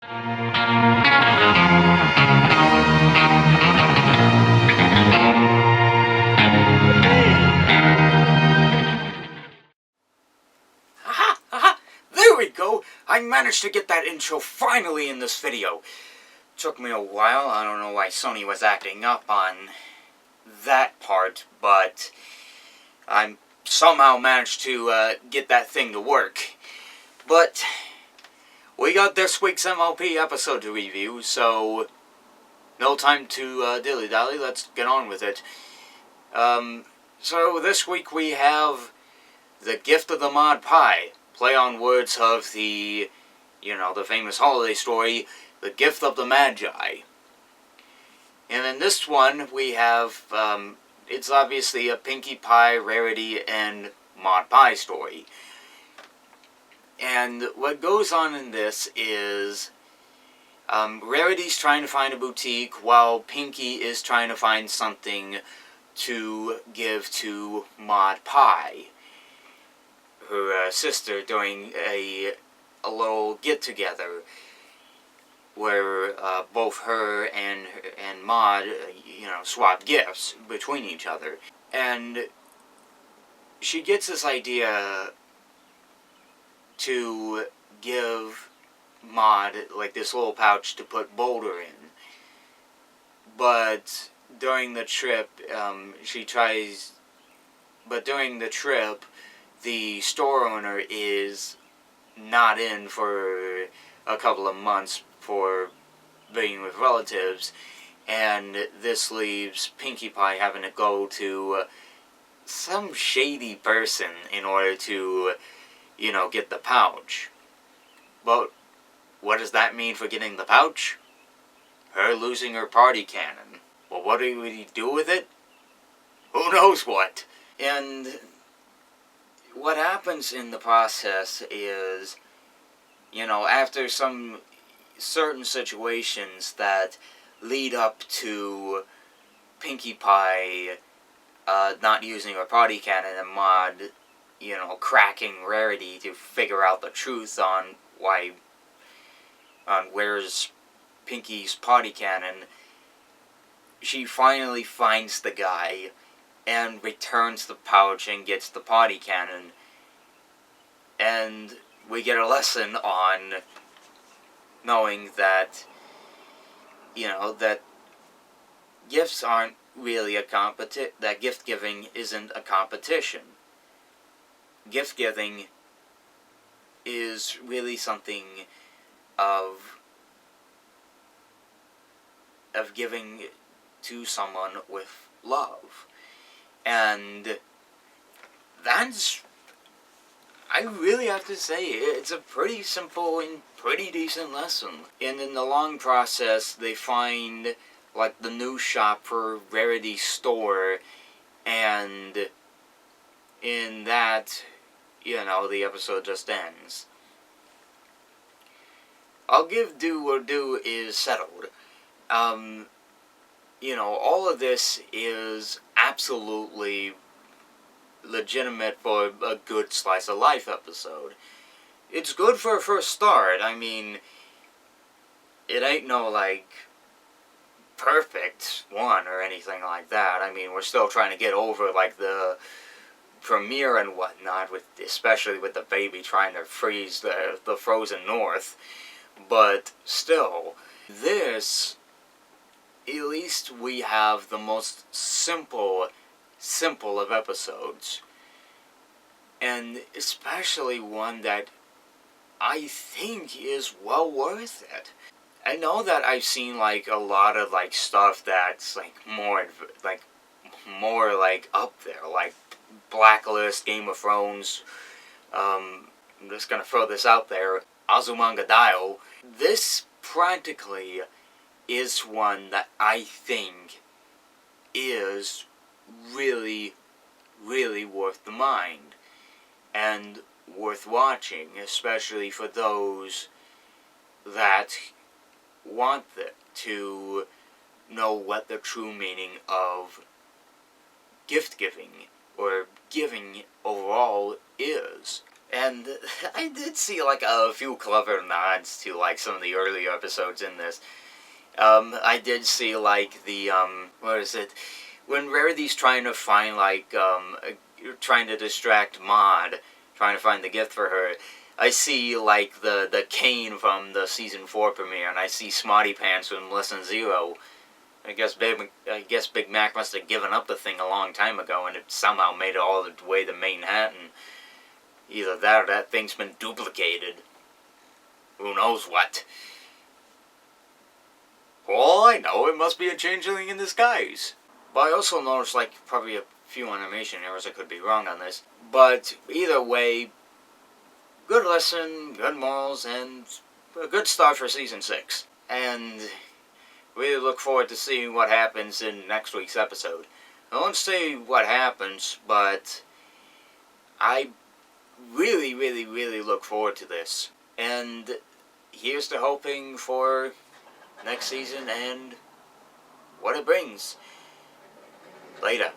Aha! Aha! There we go! I managed to get that intro finally in this video. Took me a while. I don't know why Sony was acting up on that part, but I somehow managed to get that thing to work. But we got this week's MLP episode to review, so no time to dilly-dally. Let's get on with it. So this week we have The Gift of the Mod Pie. Play on words of the, the famous holiday story, The Gift of the Magi. And in this one, we have, it's obviously a Pinkie Pie, Rarity, and Mod Pie story. And what goes on in this is, Rarity's trying to find a boutique, while Pinkie is trying to find something to give to Mod Pie, her sister, during a little get-together where both her and Maud, swap gifts between each other. And she gets this idea to give Maud, like, this little pouch to put Boulder in. But during the trip, during the trip, the store owner is not in for a couple of months for being with relatives, and this leaves Pinkie Pie having to go to some shady person in order to, get the pouch. But what does that mean for getting the pouch? Her losing her party cannon. Well, what do we do with it? Who knows what? And what happens in the process is, after some certain situations that lead up to Pinkie Pie not using her party cannon and Maud, cracking Rarity to figure out the truth on where's Pinkie's party cannon, she finally finds the guy and returns the pouch and gets the party cannon. And we get a lesson on knowing that, that gifts aren't really that gift giving isn't a competition. Gift giving is really something of giving to someone with love. And that's, I really have to say, it's a pretty simple and pretty decent lesson. And in the long process, they find, like, the new shop for Rarity's store, and in that, the episode just ends. I'll give due where due is settled. All of this is absolutely legitimate for a good slice of life episode. It's good for a first start. I mean, it ain't no, perfect one or anything like that. I mean, we're still trying to get over, the premiere and whatnot, especially with the baby trying to freeze the frozen north. But still, this, at least we have the most simple of episodes. And especially one that I think is well worth it. I know that I've seen, a lot of, stuff that's, more up there, like Blacklist, Game of Thrones. I'm just gonna throw this out there. Azumanga Daioh. This practically is one that I think is really, really worth the mind and worth watching, especially for those that want to know what the true meaning of gift giving or giving overall is. And I did see like a few clever nods to like some of the earlier episodes in this. I did see like the what is it? When Rarity's trying to find like trying to distract Maud, trying to find the gift for her. I see like the cane from the season 4 premiere, and I see Smarty Pants from Lesson 0. I guess Big Mac must have given up the thing a long time ago, and it somehow made it all the way to Manehatten. Either that or that thing's been duplicated. Who knows what? For all I know, it must be a changeling in disguise. But I also noticed, like, probably a few animation errors. I could be wrong on this. But either way, good lesson, good morals, and a good start for Season 6. And really look forward to seeing what happens in next week's episode. I won't say what happens, but I really, really, really look forward to this. And here's to hoping for next season and what it brings. Later.